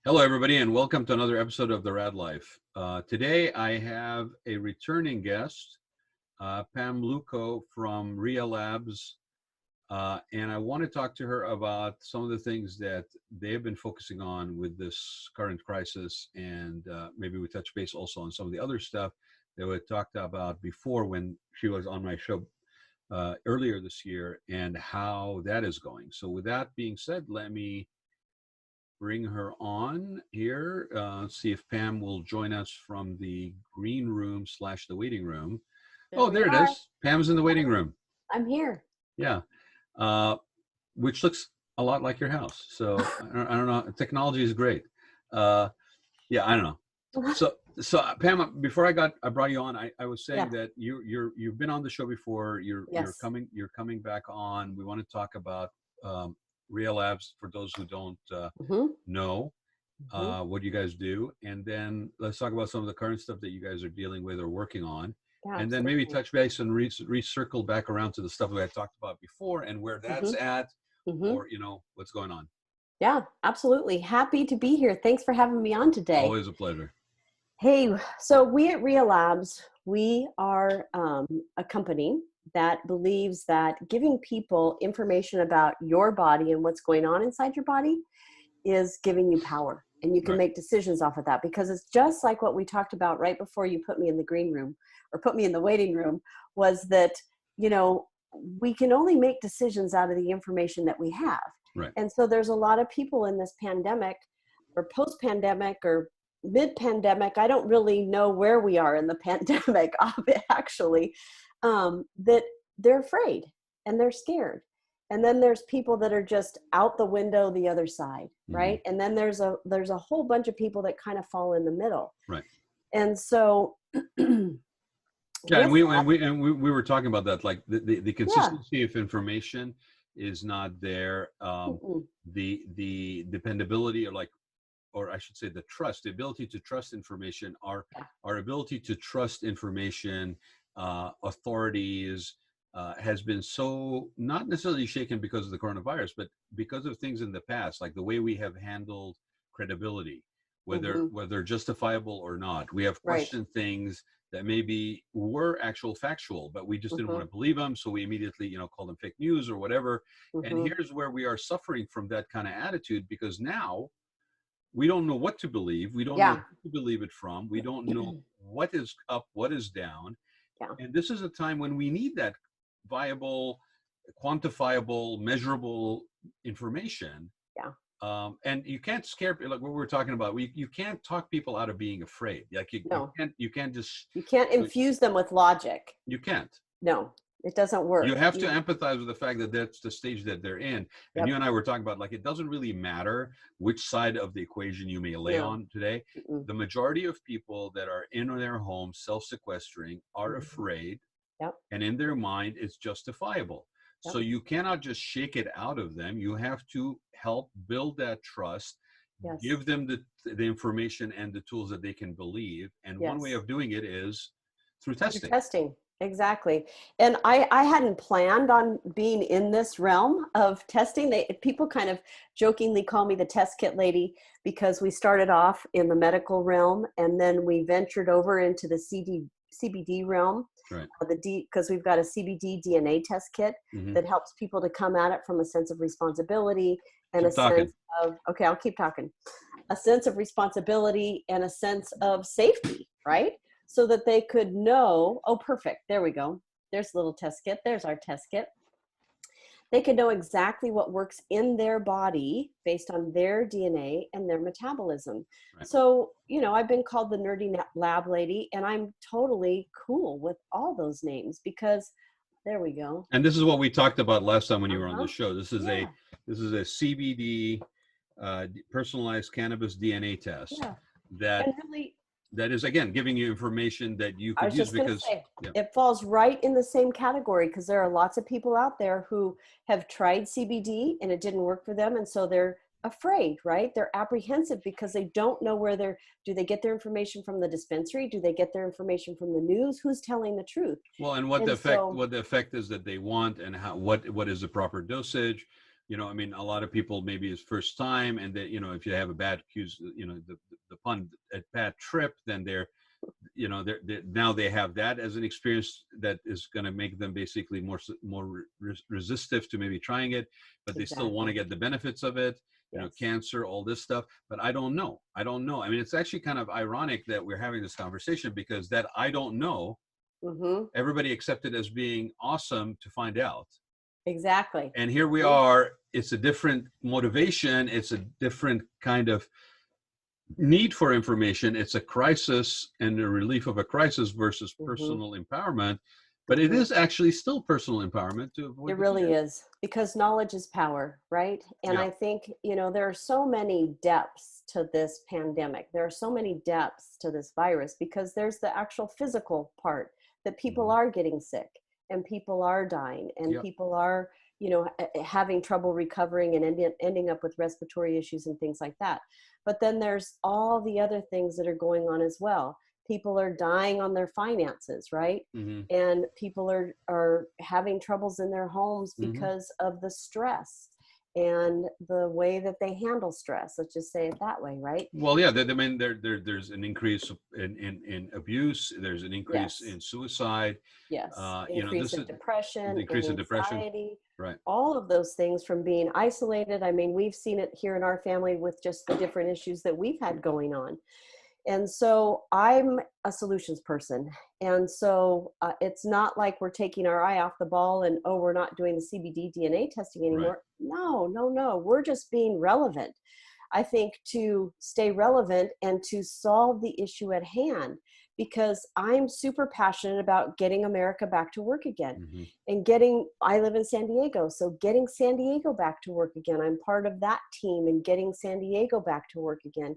Hello, everybody, and welcome to another episode of the Raad Life. Today, I have a returning guest, Pam Lewko from Rhea Labs, and I want to talk to her about some of the things that they have been focusing on with this current crisis, and maybe we touch base also on some of the other stuff that we talked about before when she was on my show earlier this year, and how that is going. So, with that being said, let me bring her on here. See if Pam will join us from the green room / the waiting room. There Oh, we there it are. is. Pam's in the waiting room. I'm here. Yeah. Which looks a lot like your house. So I don't know. Technology is great. Yeah, I don't know. So Pam, before I brought you on, I was saying that you've been on the show before. You're coming back on. We want to talk about Rhea Labs for those who don't know what you guys do, and then let's talk about some of the current stuff that you guys are dealing with or working on, and then maybe touch base and recircle back around to the stuff that I talked about before and where that's at, or what's going on. Yeah, absolutely. Happy to be here. Thanks for having me on today. Always a pleasure. Hey, so we at Rhea Labs, we are a company that believes that giving people information about your body and what's going on inside your body is giving you power. And you can make decisions off of that, because it's just like what we talked about right before you put me in the green room or put me in the waiting room, was that, we can only make decisions out of the information that we have. Right. And so there's a lot of people in this pandemic or post-pandemic or mid-pandemic, I don't really know where we are in the pandemic of it actually, that they're afraid and they're scared. And then there's people that are just out the window the other side, right? And then there's a whole bunch of people that kind of fall in the middle. Right. And so yeah, and we were talking about that, like the consistency of information is not there. The dependability, or I should say the trust, the ability to trust information, our ability to trust information, authorities, has been so not necessarily shaken because of the coronavirus, but because of things in the past, like the way we have handled credibility, whether justifiable or not. We have questioned things that maybe were actual factual, but we just didn't want to believe them, so we immediately call them fake news or whatever. And here's where we are suffering from that kind of attitude, because now we don't know what to believe. We don't know who to believe it from. We don't know what is up, what is down. And this is a time when we need that viable, quantifiable, measurable information. And you can't scare, like what we were talking about. You can't talk people out of being afraid. Like you can't infuse them with logic. You can't. No. It doesn't work. You have to empathize with the fact that that's the stage that they're in. And you and I were talking about, like, it doesn't really matter which side of the equation you may lay on today. The majority of people that are in their homes self-sequestering are afraid, and in their mind it's justifiable. So you cannot just shake it out of them. You have to help build that trust, give them the information and the tools that they can believe. And one way of doing it is through testing. Exactly. And I hadn't planned on being in this realm of testing. People kind of jokingly call me the test kit lady, because we started off in the medical realm and then we ventured over into the CBD realm. Right. Because we've got a CBD DNA test kit that helps people to come at it from a sense of responsibility and sense of, okay, I'll keep talking, a sense of responsibility and a sense of safety, right? So that they could know, oh, perfect, there we go. There's a little test kit. There's our test kit. They could know exactly what works in their body based on their DNA and their metabolism. Right. So, I've been called the nerdy lab lady, and I'm totally cool with all those names, because there we go. And this is what we talked about last time when you were on the show. This is a CBD personalized cannabis DNA test that is, again, giving you information that you could use, because it falls right in the same category, because there are lots of people out there who have tried CBD and it didn't work for them. And so they're afraid, right? They're apprehensive because they don't know do they get their information from the dispensary? Do they get their information from the news? Who's telling the truth? Well, and what the effect is that they want, and what is the proper dosage, you know, I mean, a lot of people maybe it's first time, and that, you know, if you have a bad cues, you know, the pun, a bad trip, then they're, you know, they're now they have that as an experience that is going to make them basically more resistive to maybe trying it, but they still want to get the benefits of it. You know, cancer, all this stuff. But I don't know. I don't know. I mean, it's actually kind of ironic that we're having this conversation, because that I don't know, everybody accepted as being awesome to find out. Exactly. And here we are. It's a different motivation. It's a different kind of need for information. It's a crisis and the relief of a crisis versus personal empowerment. But it is actually still personal empowerment to avoid. It really is, because knowledge is power, right? And I think, you know, there are so many depths to this pandemic. There are so many depths to this virus, because there's the actual physical part that people are getting sick and people are dying and people are, you know, having trouble recovering and ending up with respiratory issues and things like that. But then there's all the other things that are going on as well. People are dying on their finances, right? And people are having troubles in their homes because of the stress and the way that they handle stress. Let's just say it that way, right? Well, yeah, I mean, there's an increase in abuse. There's an increase in suicide. Increase in depression, increase in anxiety, right? All of those things from being isolated. I mean, we've seen it here in our family with just the different issues that we've had going on. And so I'm a solutions person. And so it's not like we're taking our eye off the ball and, oh, we're not doing the CBD DNA testing anymore. No. We're just being relevant. I think to stay relevant and to solve the issue at hand, because I'm super passionate about getting America back to work again and I live in San Diego. So getting San Diego back to work again, I'm part of that team and getting San Diego back to work again.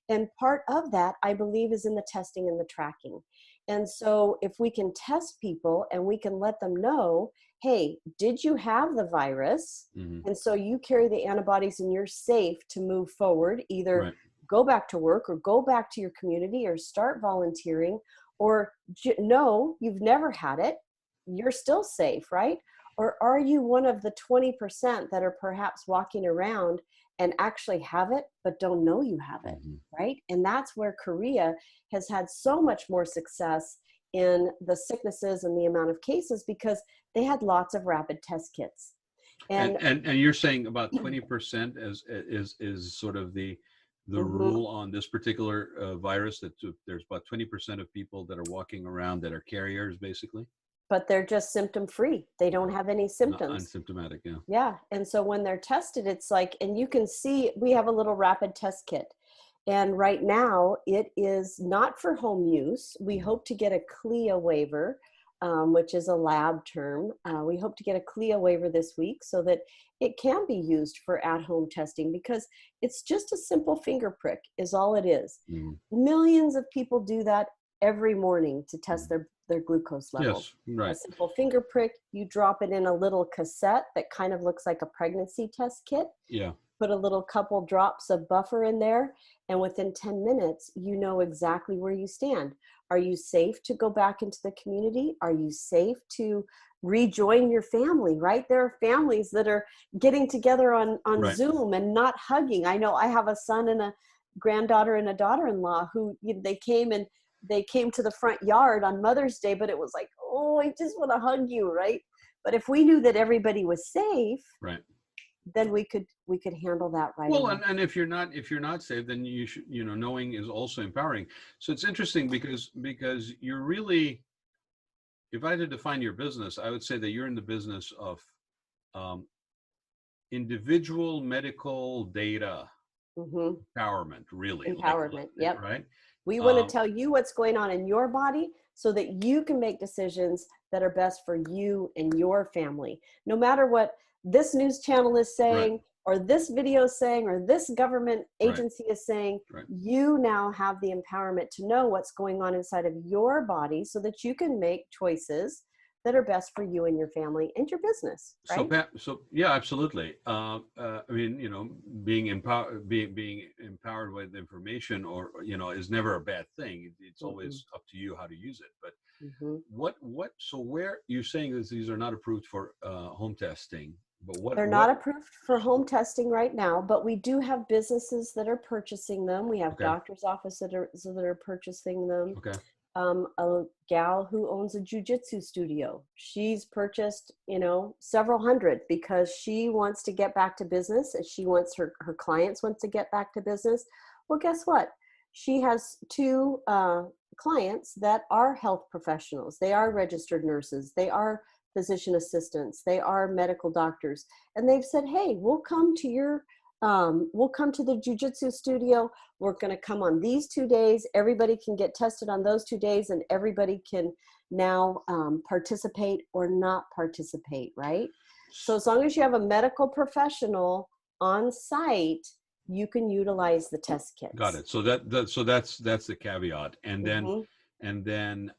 And part of that, I believe, is in the testing and the tracking. And so if we can test people and we can let them know, hey, did you have the virus? And so you carry the antibodies and you're safe to move forward, either go back to work or go back to your community or start volunteering, or no, you've never had it. You're still safe, right? Or are you one of the 20% that are perhaps walking around and actually have it, but don't know you have it, right? And that's where Korea has had so much more success in the sicknesses and the amount of cases, because they had lots of rapid test kits. And you're saying about 20% is sort of the rule on this particular virus, that there's about 20% of people that are walking around that are carriers, basically. But they're just symptom free. They don't have any symptoms. Unsymptomatic, yeah. Yeah. And so when they're tested, it's like, and you can see, we have a little rapid test kit. And right now it is not for home use. We hope to get a CLIA waiver, which is a lab term. We hope to get a CLIA waiver this week so that it can be used for at-home testing, because it's just a simple finger prick is all it is. Millions of people do that every morning to test their glucose levels. Yes, right. A simple finger prick, you drop it in a little cassette that kind of looks like a pregnancy test kit. Yeah. Put a little couple drops of buffer in there, and within 10 minutes, you know exactly where you stand. Are you safe to go back into the community? Are you safe to rejoin your family, right? There are families that are getting together on Zoom and not hugging. I know I have a son and a granddaughter and a daughter-in-law who they came to the front yard on Mother's Day, but it was like, oh, I just want to hug you, right? But if we knew that everybody was safe, right, then we could handle that right well away. and if you're not safe, then you should, you know, knowing is also empowering. So it's interesting because you're really, if I had to define your business, I would say that you're in the business of individual medical data empowerment, really. Empowerment, yep. Right. We want to tell you what's going on in your body so that you can make decisions that are best for you and your family. No matter what this news channel is saying, or this video is saying, or this government agency is saying, you now have the empowerment to know what's going on inside of your body so that you can make choices that are best for you and your family and your business. Right? So yeah, absolutely. I mean, you know, being empowered with information, or, you know, is never a bad thing. It's always up to you how to use it. But so where you're saying is these are not approved for home testing, But what They're not approved for home testing right now, but we do have businesses that are purchasing them. We have doctor's offices that are purchasing them. Okay. A gal who owns a jujitsu studio, she's purchased, you know, several hundred because she wants to get back to business. And she wants her clients want to get back to business. Well, guess what? She has two clients that are health professionals. They are registered nurses. They are physician assistants. They are medical doctors. And they've said, hey, we'll come to the jujitsu studio. We're going to come on these 2 days. Everybody can get tested on those 2 days, and everybody can now participate or not participate, right? So as long as you have a medical professional on site, you can utilize the test kits. Got it. So that's the caveat. And then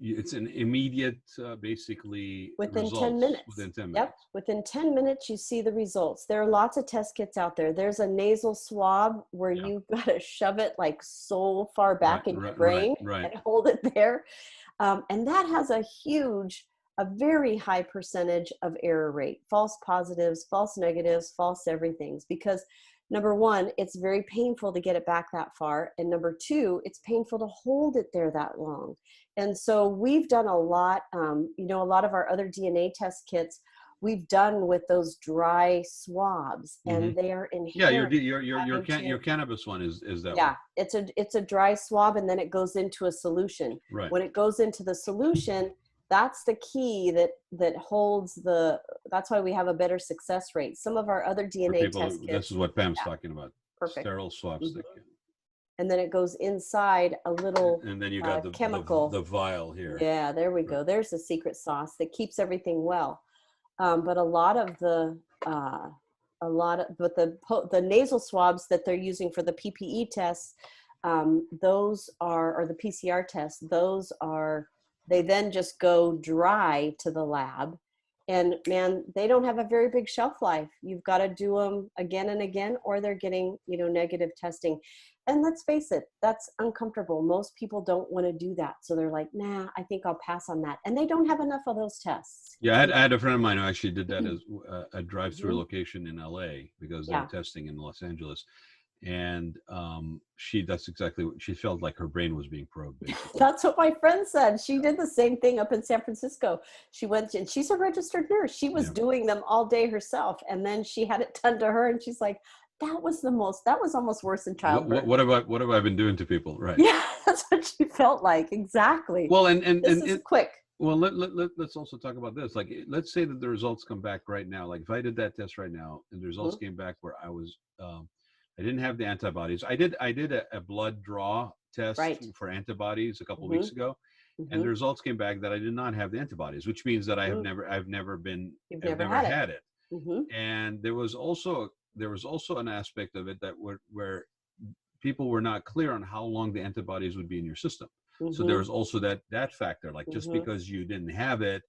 it's an immediate, basically within results 10 minutes. Within 10 minutes. Yep. Within 10 minutes, you see the results. There are lots of test kits out there. There's a nasal swab where you got to shove it like so far back in your brain and hold it there. And that has a very high percentage of error rate, false positives, false negatives, false everythings, because number one, it's very painful to get it back that far. And number two, it's painful to hold it there that long. And so we've done a lot, a lot of our other DNA test kits, we've done with those dry swabs, and they are inherent. Yeah, your cannabis one is that one. Yeah, it's a dry swab, and then it goes into a solution. Right. When it goes into the solution, that's the key that holds that's why we have a better success rate. Some of our other DNA test kits. This is what Pam's talking about. Perfect. Sterile swabs. And then it goes inside a little and then you got the chemical. The vial here. Yeah, there we go. There's the secret sauce that keeps everything well. But a lot of the nasal swabs that they're using for the PPE tests, those are, or the PCR tests, they then just go dry to the lab. And man, they don't have a very big shelf life. You've got to do them again and again, or they're getting, negative testing. And let's face it, that's uncomfortable. Most people don't want to do that. So they're like, nah, I think I'll pass on that. And they don't have enough of those tests. Yeah, I had a friend of mine who actually did that as a drive-through location in LA because they were testing in Los Angeles. And that's exactly what she felt, like her brain was being probed. Basically. That's what my friend said. She did the same thing up in San Francisco. She went, and she's a registered nurse. She was doing them all day herself. And then she had it done to her, and she's like, that was almost worse than childbirth. What have I been doing to people? Right. Yeah, that's what she felt like. Exactly. Well, and this is quick. Well, let's also talk about this. Like, let's say that the results come back right now. Like, if I did that test right now and the results came back where I was, I didn't have the antibodies. I did a blood draw test for antibodies a couple of weeks ago, and the results came back that I did not have the antibodies, which means that I've never had it. And there was also an aspect of it that where people were not clear on how long the antibodies would be in your system. So there was also that factor. Like, just because you didn't have it,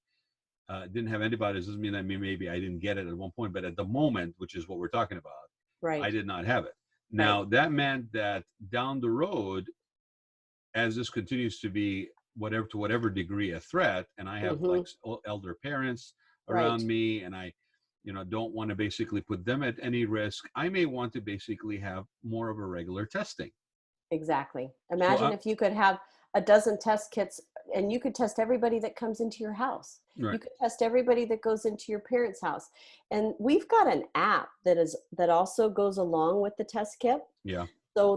didn't have antibodies, doesn't mean that maybe I didn't get it at one point, but at the moment, which is what we're talking about, I did not have it. Now, that meant that down the road, as this continues to be to whatever degree a threat, and I have like elder parents around me, and I don't want to basically put them at any risk, I may want to basically have more of a regular testing. Exactly. Imagine if you could have a dozen test kits, and you could test everybody that comes into your house. Right. You could test everybody that goes into your parents' house. And we've got an app that also goes along with the test kit. Yeah. So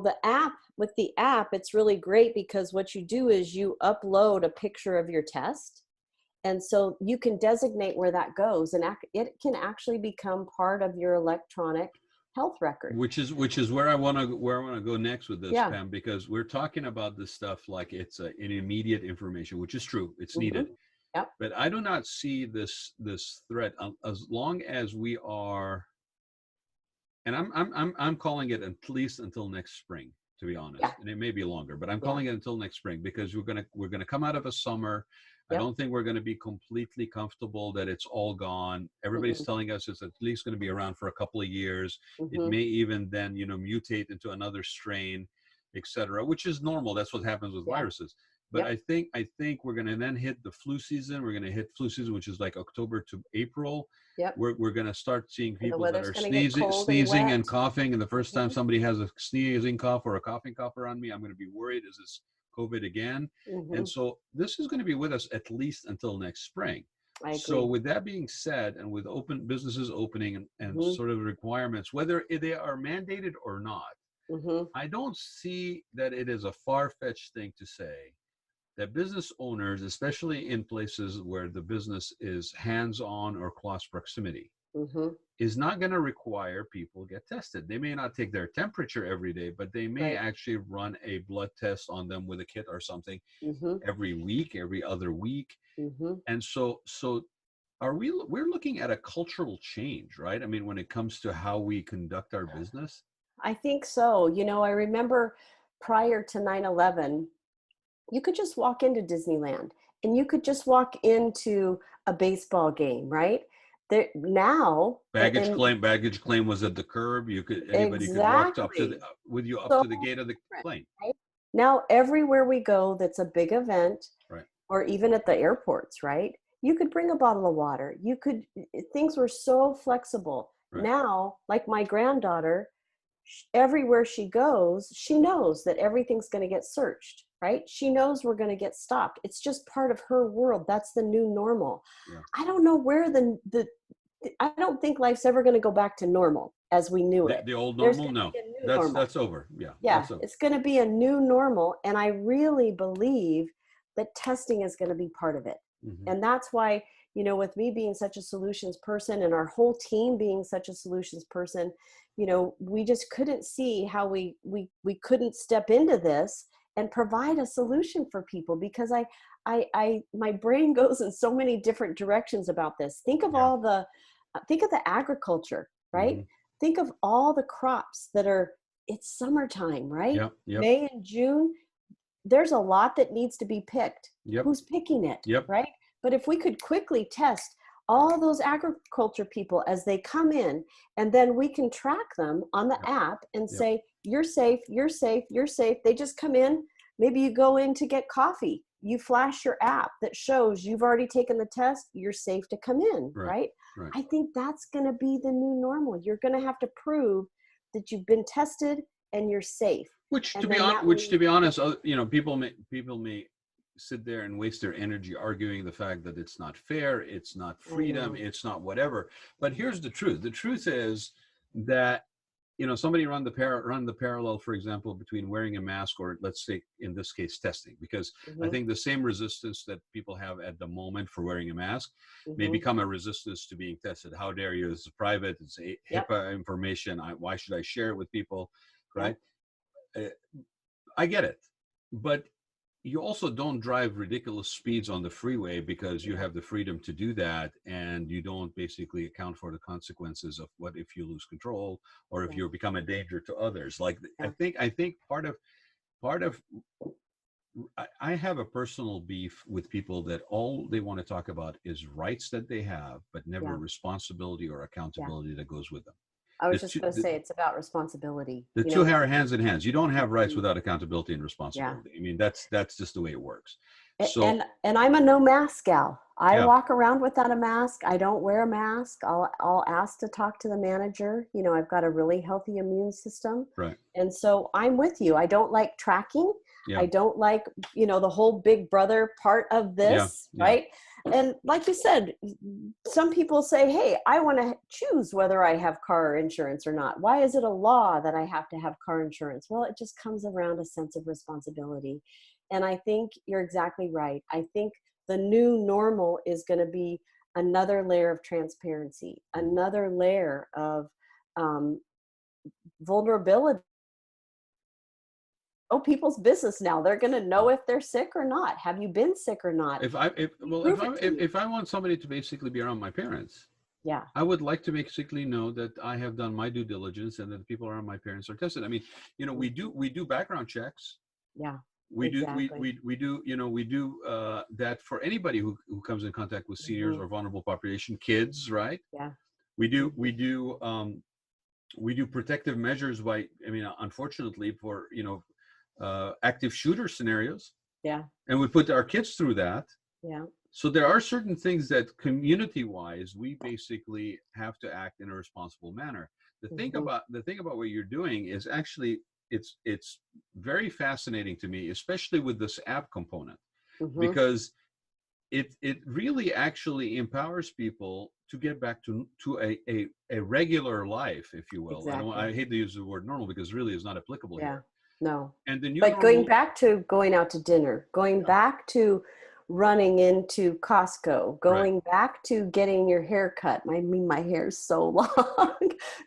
with the app, it's really great because what you do is you upload a picture of your test. And so you can designate where that goes, and it can actually become part of your electronic health record. Which is where I want to go next with this, Pam, because we're talking about this stuff like it's an immediate information, which is true. It's needed. Yep. But I do not see this threat as long as we are, and I'm calling it at least until next spring, to be honest. And it may be longer, but I'm calling it until next spring, because we're gonna come out of a summer. I don't think we're going to be completely comfortable that it's all gone. Everybody's telling us it's at least going to be around for a couple of years. It may even then, mutate into another strain, et cetera, which is normal. That's what happens with viruses. But I think we're going to then hit the flu season. We're going to hit flu season, which is like October to April. Yep. We're going to start seeing people that are sneezing and coughing. And the first time somebody has a sneezing cough or a coughing cough around me, I'm going to be worried. Is this COVID again? And so this is going to be with us at least until next spring. I agree. So with that being said, and with open businesses opening and sort of requirements, whether they are mandated or not, I don't see that it is a far-fetched thing to say that business owners, especially in places where the business is hands-on or close proximity, is not going to require people get tested. They may not take their temperature every day, but they may actually run a blood test on them with a kit or something every week, every other week. And so we're looking at a cultural change, right? I mean, when it comes to how we conduct our business. I think so. You know, I remember prior to 9/11, you could just walk into Disneyland and you could just walk into a baseball game, right? Now baggage claim was at the curb. Anybody could walk up to the gate of the plane. Right? Now everywhere we go that's a big event, right, or even at the airports, right? You could bring a bottle of water. Things were so flexible. Right. Now, like my granddaughter, everywhere she goes, she knows that everything's going to get searched, right? She knows we're going to get stopped. It's just part of her world. That's the new normal. Yeah. I don't know where I don't think life's ever going to go back to normal as we knew it. The old normal? No, that's over. Yeah, it's going to be a new normal. And I really believe that testing is going to be part of it. And that's why, you know, with me being such a solutions person and our whole team being such a solutions person, you know, we just couldn't see how we couldn't step into this and provide a solution for people, because my brain goes in so many different directions about this. Think of think of the agriculture, right? Think of all the crops it's summertime, right? May and June, there's a lot that needs to be picked. Who's picking it, right? But if we could quickly test all those agriculture people as they come in, and then we can track them on the app and say, you're safe, you're safe, you're safe. They just come in. Maybe you go in to get coffee. You flash your app that shows you've already taken the test. You're safe to come in, right? I think that's going to be the new normal. You're going to have to prove that you've been tested and you're safe. Which, to be honest, you know, people may sit there and waste their energy arguing the fact that it's not fair, it's not freedom, it's not whatever. But here's the truth. The truth is that, you know, somebody run the parallel, for example, between wearing a mask or, let's say in this case, testing, because I think the same resistance that people have at the moment for wearing a mask may become a resistance to being tested. How dare you? It's private. It's HIPAA information. Why should I share it with people? Right? I get it, but you also don't drive ridiculous speeds on the freeway because you have the freedom to do that, and you don't basically account for the consequences of what if you lose control or if you become a danger to others. Like I think part of I have a personal beef with people that all they want to talk about is rights that they have, but never responsibility or accountability that goes with them. I was just going to say, it's about responsibility. The two are hands in hands. You don't have rights without accountability and responsibility. I mean, that's just the way it works. So, and I'm a no mask gal. I walk around without a mask. I don't wear a mask. I'll ask to talk to the manager. You know, I've got a really healthy immune system. Right. And so I'm with you. I don't like tracking. I don't like, you know, the whole big brother part of this, right? And like you said, some people say, hey, I want to choose whether I have car insurance or not. Why is it a law that I have to have car insurance? Well, it just comes around a sense of responsibility. And I think you're exactly right. I think the new normal is going to be another layer of transparency, another layer of vulnerability. People's business now. They're going to know if they're sick or not. Have you been sick or not? If I want somebody to basically be around my parents, I would like to basically know that I have done my due diligence and that the people around my parents are tested. I mean, you know, we do background checks. We do that for anybody who comes in contact with seniors or vulnerable population, kids, right? We do protective measures unfortunately for, you know, active shooter scenarios. Yeah. And we put our kids through that. Yeah. So there are certain things that community-wise, we basically have to act in a responsible manner. The thing about what you're doing is actually, it's very fascinating to me, especially with this app component, because it really actually empowers people to get back to a regular life, if you will. Exactly. I hate to use the word normal because really is not applicable here. No. And the new But normal, going back to going out to dinner, going back to running into Costco, going back to getting your hair cut. I mean, my hair is so long.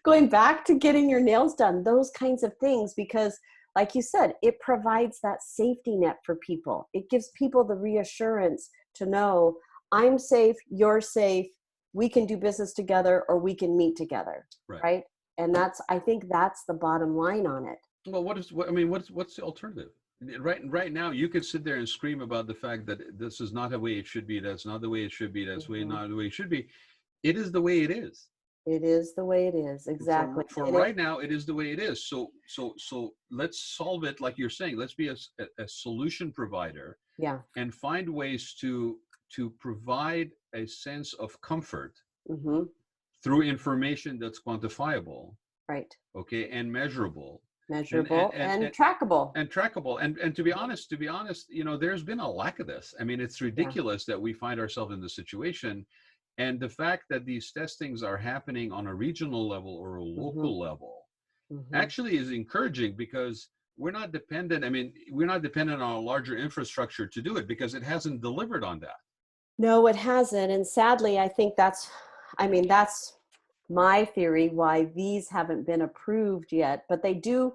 Going back to getting your nails done, those kinds of things, because like you said, it provides that safety net for people. It gives people the reassurance to know I'm safe, you're safe, we can do business together, or we can meet together, right? And I think that's the bottom line on it. Well, what's the alternative? Right now, you could sit there and scream about the fact that this is not the way it should be. That's not the way it should be. That's not the way it should be. It is the way it is. It is the way it is. Exactly. For right now, it is the way it is. So let's solve it like you're saying. Let's be a solution provider. Yeah. And find ways to provide a sense of comfort through information that's quantifiable. Right. Okay, and measurable. And trackable. And trackable. And to be honest, there's been a lack of this. I mean, it's ridiculous that we find ourselves in this situation. And the fact that these testings are happening on a regional level or a local level actually is encouraging, because we're not dependent on a larger infrastructure to do it, because it hasn't delivered on that. No, it hasn't. And sadly, I think that's my theory why these haven't been approved yet, but they do,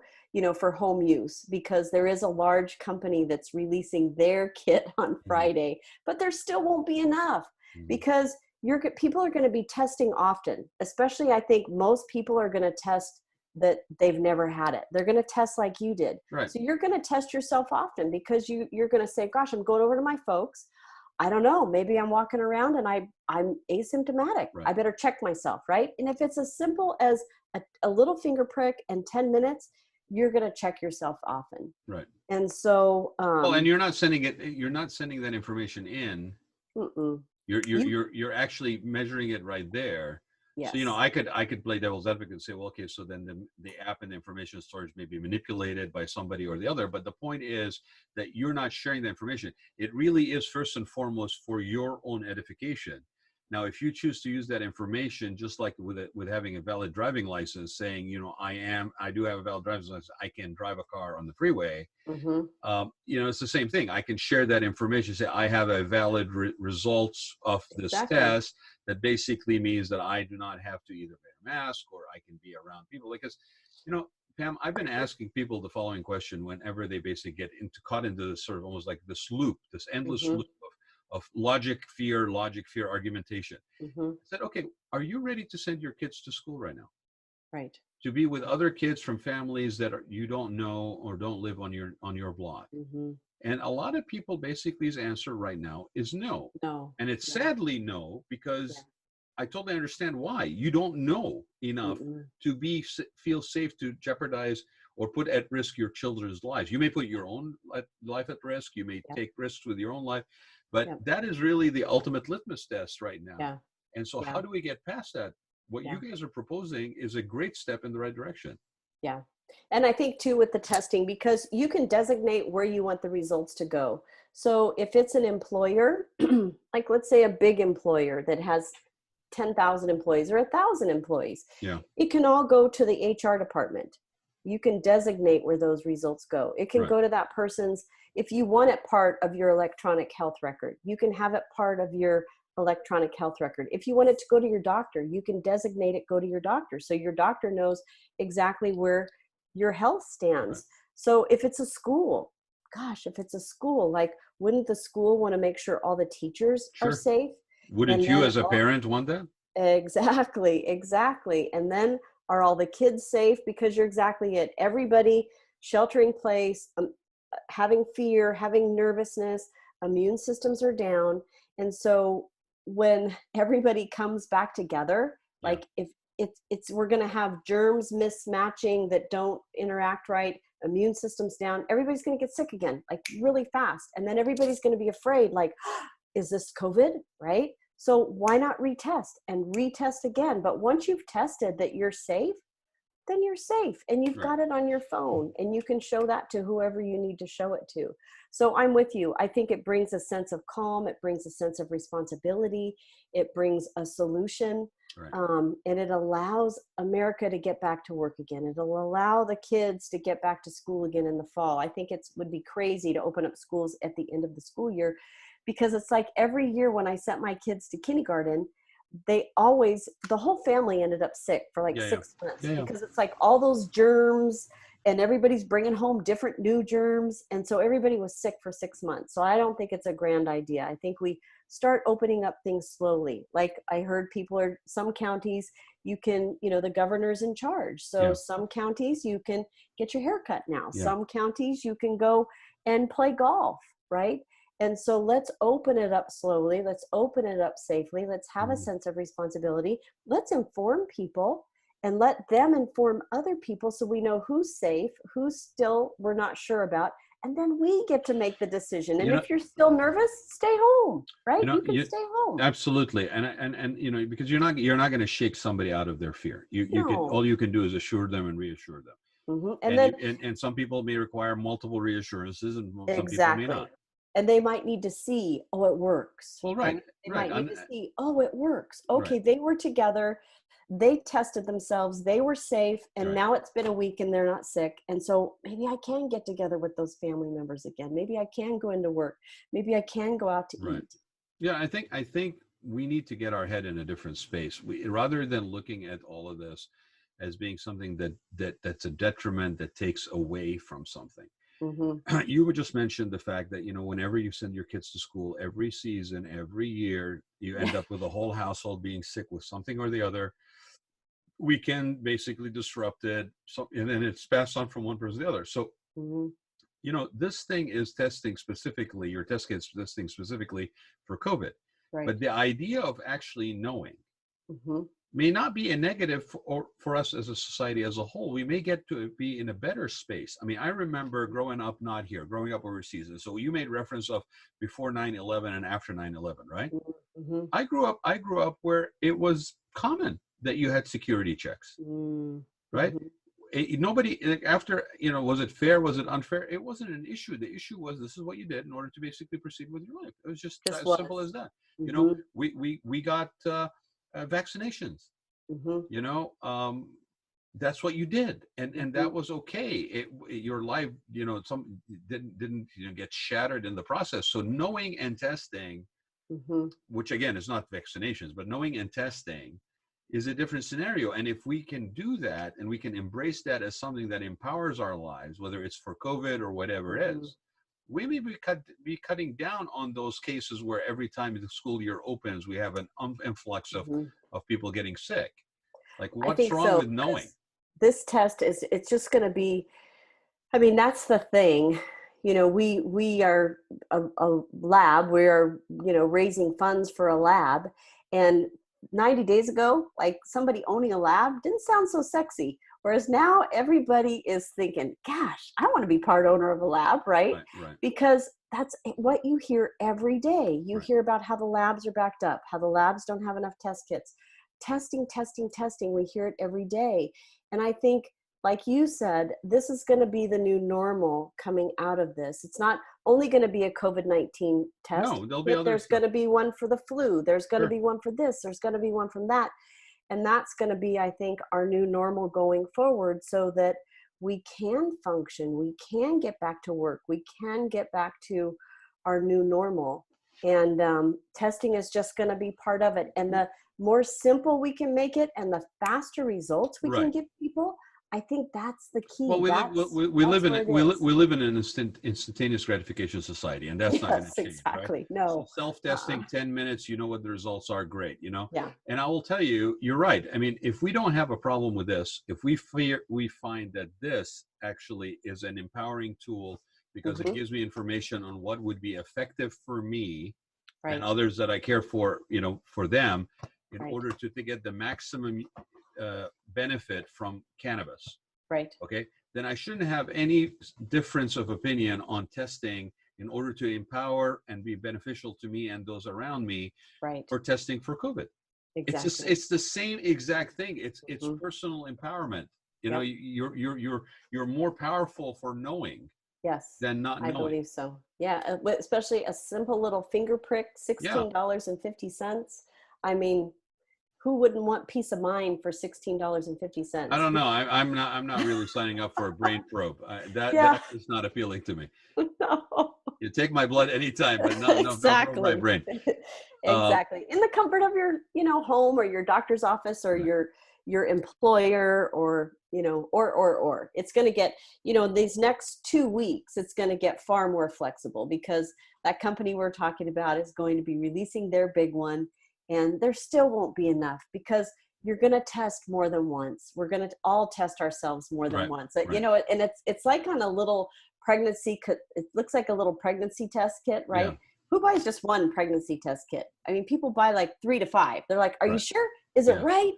for home use, because there is a large company that's releasing their kit on Friday, but there still won't be enough, because people are going to be testing often. Especially, I think most people are going to test that they've never had it. They're going to test like you did. Right. So you're going to test yourself often, because you're going to say, gosh, I'm going over to my folks. I don't know, maybe I'm walking around and I'm asymptomatic. Right. I better check myself, right? And if it's as simple as a little finger prick and 10 minutes, you're going to check yourself often. Right. And so, and you're not sending that information in. You're actually measuring it right there. Yes. So, I could play devil's advocate and say, well, okay, so then the app and the information storage may be manipulated by somebody or the other. But the point is that you're not sharing the information. It really is first and foremost for your own edification. Now, if you choose to use that information, just like with having a valid driving license, saying, I do have a valid driving license, I can drive a car on the freeway. It's the same thing. I can share that information, say I have a valid results of this test. That basically means that I do not have to either wear a mask or I can be around people. Because, Pam, I've been asking people the following question whenever they basically get caught into this sort of almost like this loop, this endless loop of logic, fear, argumentation. I said, okay, are you ready to send your kids to school right now? Right. To be with other kids from families that you don't know or don't live on your block. And a lot of people basically's answer right now is no. No. And it's sadly no, because I totally understand why. You don't know enough to feel safe to jeopardize or put at risk your children's lives. You may put your own life at risk. You may take risks with your own life, but that is really the ultimate litmus test right now. Yeah. And so how do we get past that? What you guys are proposing is a great step in the right direction. Yeah. And I think too with the testing, because you can designate where you want the results to go. So if it's an employer, like let's say a big employer that has 10,000 employees or 1,000 employees, it can all go to the HR department. You can designate where those results go. It can go to that person's, if you want it part of your electronic health record, you can have it part of your electronic health record. If you want it to go to your doctor, you can designate it go to your doctor. So your doctor knows exactly where your health stands. Right. So if it's a school, like, wouldn't the school want to make sure all the teachers are safe? Wouldn't you as a parent want that? Exactly. And then are all the kids safe? Because you're exactly it. Everybody sheltering place, having fear, having nervousness, immune systems are down. And so when everybody comes back together, like we're going to have germs mismatching that don't interact right, immune system's down. Everybody's going to get sick again, like really fast. And then everybody's going to be afraid, like, is this COVID, right? So why not retest and retest again? But once you've tested that you're safe, then you're safe, and you've got it on your phone, and you can show that to whoever you need to show it to. So I'm with you. I think it brings a sense of calm. It brings a sense of responsibility. It brings a solution. And it allows America to get back to work again. It'll allow the kids to get back to school again in the fall. I think it would be crazy to open up schools at the end of the school year, because it's like every year when I sent my kids to kindergarten, the whole family ended up sick for like 6 months because it's like all those germs, and everybody's bringing home different new germs. And so everybody was sick for 6 months. So I don't think it's a grand idea. I think we start opening up things slowly. Like I heard some counties, you can, the governor's in charge. So some counties you can get your hair cut now. Some counties you can go and play golf, right? And so let's open it up slowly. Let's open it up safely. Let's have a sense of responsibility. Let's inform people and let them inform other people so we know who's safe, who's still we're not sure about. And then we get to make the decision. And if you're still nervous, stay home, right? You can stay home. Absolutely. And because you're not going to shake somebody out of their fear. All you can do is assure them and reassure them. And some people may require multiple reassurances, and some people may not. And they might need to see, oh, it works. Well, right. They might need to see, oh, it works. Okay, they were together. They tested themselves. They were safe. And now it's been a week and they're not sick. And so maybe I can get together with those family members again. Maybe I can go into work. Maybe I can go out to eat. Yeah, I think we need to get our head in a different space. Rather than looking at all of this as being something that's a detriment that takes away from something. You would just mention the fact that, whenever you send your kids to school, every season, every year, you end up with a whole household being sick with something or the other. We can basically disrupt it. And then it's passed on from one person to the other. So, this thing is testing specifically, your test kit's testing specifically for COVID. But the idea of actually knowing may not be a negative for us as a society as a whole. We may get to be in a better space. I mean, I remember growing up growing up overseas. And so you made reference of before 9/11 and after 9/11, right? I grew up where it was common that you had security checks, right? Nobody, after, was it fair? Was it unfair? It wasn't an issue. The issue was, this is what you did in order to basically proceed with your life. It was just as simple as that. We got vaccinations, that's what you did. And that was okay. Your life, some didn't get shattered in the process. So knowing and testing, which again is not vaccinations, but knowing and testing is a different scenario. And if we can do that, and we can embrace that as something that empowers our lives, whether it's for COVID or whatever it is, we may be cutting down on those cases where every time the school year opens, we have an influx of people getting sick. Like, what's wrong with knowing? This test it's just going to be, that's the thing. We are a lab. We are, raising funds for a lab. And 90 days ago, like, somebody owning a lab didn't sound so sexy. Whereas now everybody is thinking, gosh, I want to be part owner of a lab, right? Because that's what you hear every day. You hear about how the labs are backed up, how the labs don't have enough test kits. Testing. We hear it every day. And I think, like you said, this is going to be the new normal coming out of this. It's not only going to be a COVID-19 test. No, there'll be there's going to be one for the flu. There's going to be one for this. There's going to be one from that. And that's going to be, I think, our new normal going forward, so that we can function. We can get back to work. We can get back to our new normal. And testing is just going to be part of it. And the more simple we can make it, and the faster results we can give people, I think that's the key. Well, we live in an instantaneous gratification society, and that's not going to change. Exactly. Right? No. So self-testing, 10 minutes, you know what the results are, great. Yeah. And I will tell you, you're right. I mean, if we don't have a problem with this, if we find that this actually is an empowering tool, because it gives me information on what would be effective for me and others that I care for, for them, in order to get the maximum benefit from cannabis, right, okay, then I shouldn't have any difference of opinion on testing in order to empower and be beneficial to me and those around me, right, for testing for COVID. exactly. It's the same exact thing. It's Mm-hmm. personal empowerment. You know, Yep. you're more powerful for knowing Yes, than not I knowing. believe so. Yeah, especially a simple little finger prick, Yeah. $16.50. I mean, who wouldn't want peace of mind for $16.50? I don't know. I'm not really signing up for a brain probe. Yeah, That is not appealing to me. no. You take my blood anytime, but no probe my Exactly. brain. Exactly. In the comfort of your, home or your doctor's office or Right. your employer, or, or it's going to get, these next 2 weeks, it's going to get far more flexible, because that company we're talking about is going to be releasing their big one, and there still won't be enough, because you're going to test more than once. We're going to all test ourselves more than Right. once. Right. And it's like on a little pregnancy, it looks like a little pregnancy test kit, right? Yeah. Who buys just one pregnancy test kit? I mean, people buy like 3 to 5. They're like, are you Right. sure? Is Yeah. it right?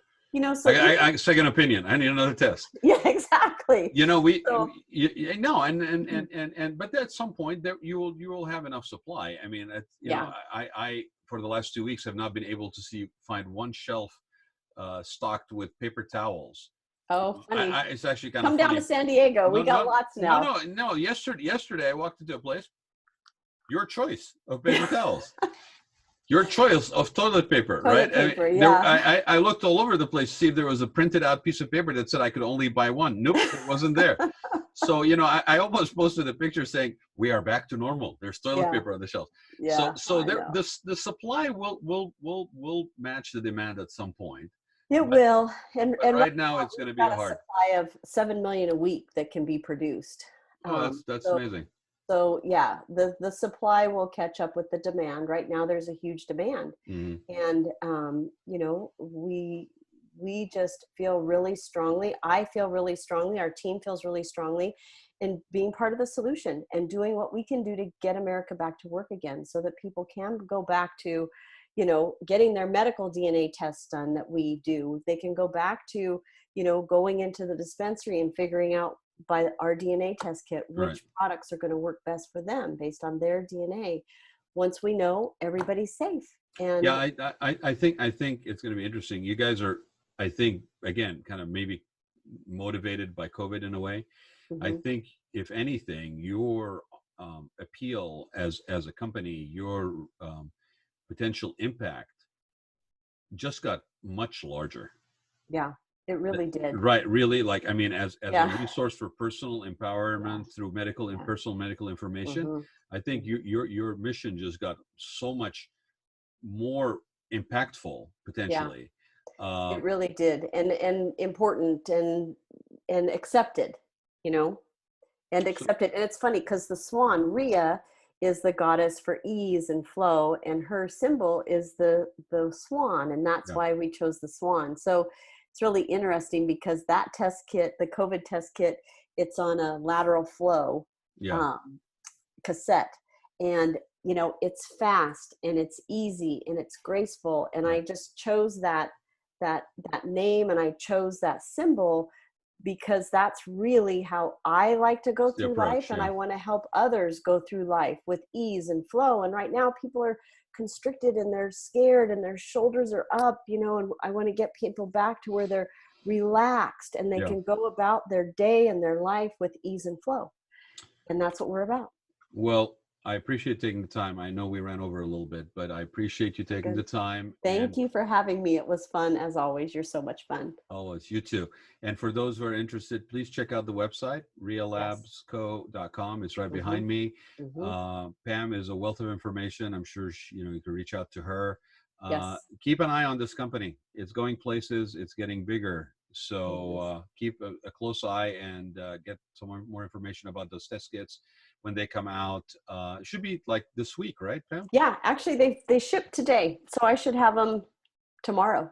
So I second opinion. I need another test. yeah, exactly. But at some point that you will have enough supply. I mean, I for the last 2 weeks have not been able to find one shelf stocked with paper towels. Oh, funny. It's actually kind of Come funny. down to San Diego. We got lots now. No. Yesterday I walked into a place. Your choice of paper towels. Your choice of toilet paper, right? Paper, yeah. I looked all over the place to see if there was a printed out piece of paper that said I could only buy one. Nope, it wasn't there. So, I almost posted a picture saying, we are back to normal. There's toilet paper on the shelves. Yeah, so the supply will match the demand at some point. It will. And right now it's going to be hard. A supply of 7 million a week that can be produced. Oh, that's amazing. So yeah, the supply will catch up with the demand. Right now there's a huge demand. Mm-hmm. And we just feel really strongly. I feel really strongly. Our team feels really strongly in being part of the solution and doing what we can do to get America back to work again, so that people can go back to, getting their medical DNA tests done that we do. They can go back to, going into the dispensary and figuring out by our DNA test kit which products are going to work best for them based on their DNA. Once we know, everybody's safe. And yeah, I think it's going to be interesting. You guys are, I think, again, kind of maybe motivated by COVID in a way. Mm-hmm. I think, if anything, your appeal as a company, your potential impact just got much larger. Yeah, it really did. Right, really, like, I mean, as a resource for personal empowerment through personal medical information, mm-hmm. I think your mission just got so much more impactful potentially. Yeah. It really did, and important, and accepted, and accepted. And it's funny because the swan, Rhea, is the goddess for ease and flow, and her symbol is the swan, and that's why we chose the swan. So it's really interesting because that test kit, the COVID test kit, it's on a lateral flow cassette, and it's fast and it's easy and it's graceful, and I just chose that name, and I chose that symbol because that's really how I like to go through life, and I want to help others go through life with ease and flow. And right now people are constricted and they're scared and their shoulders are up, and I want to get people back to where they're relaxed and they can go about their day and their life with ease and flow. And that's what we're about. Well, I appreciate taking the time. I know we ran over a little bit, but I appreciate you taking the time. Thank you for having me. It was fun as always. You're so much fun. Always. You too. And for those who are interested, please check out the website, rhealabsco.com. It's right behind me. Mm-hmm. Pam is a wealth of information. I'm sure you can reach out to her. Keep an eye on this company. It's going places. It's getting bigger. So keep a close eye and get some more information about those test kits when they come out. It should be like this week, right, Pam? Yeah, actually they ship today, so I should have them tomorrow.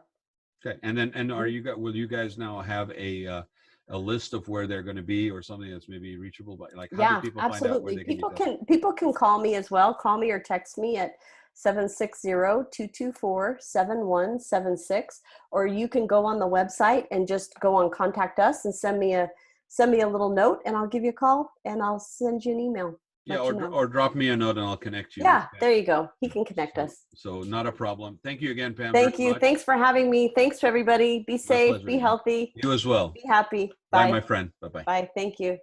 Okay, and will you guys now have a list of where they're going to be, or something that's maybe reachable by, like, how do people find out where they can be tested? People can call me as well. Call me or text me at 760-224-7176, or you can go on the website and just go on Contact Us and send me a little note, and I'll give you a call and I'll send you an email. Yeah, or drop me a note and I'll connect you. Yeah, there you go. He can connect us. So not a problem. Thank you again, Pam. Thank you. Thanks for having me. Thanks to everybody. Be safe. Be healthy. You as well. Be happy. Bye, my friend. Bye-bye. Bye. Thank you.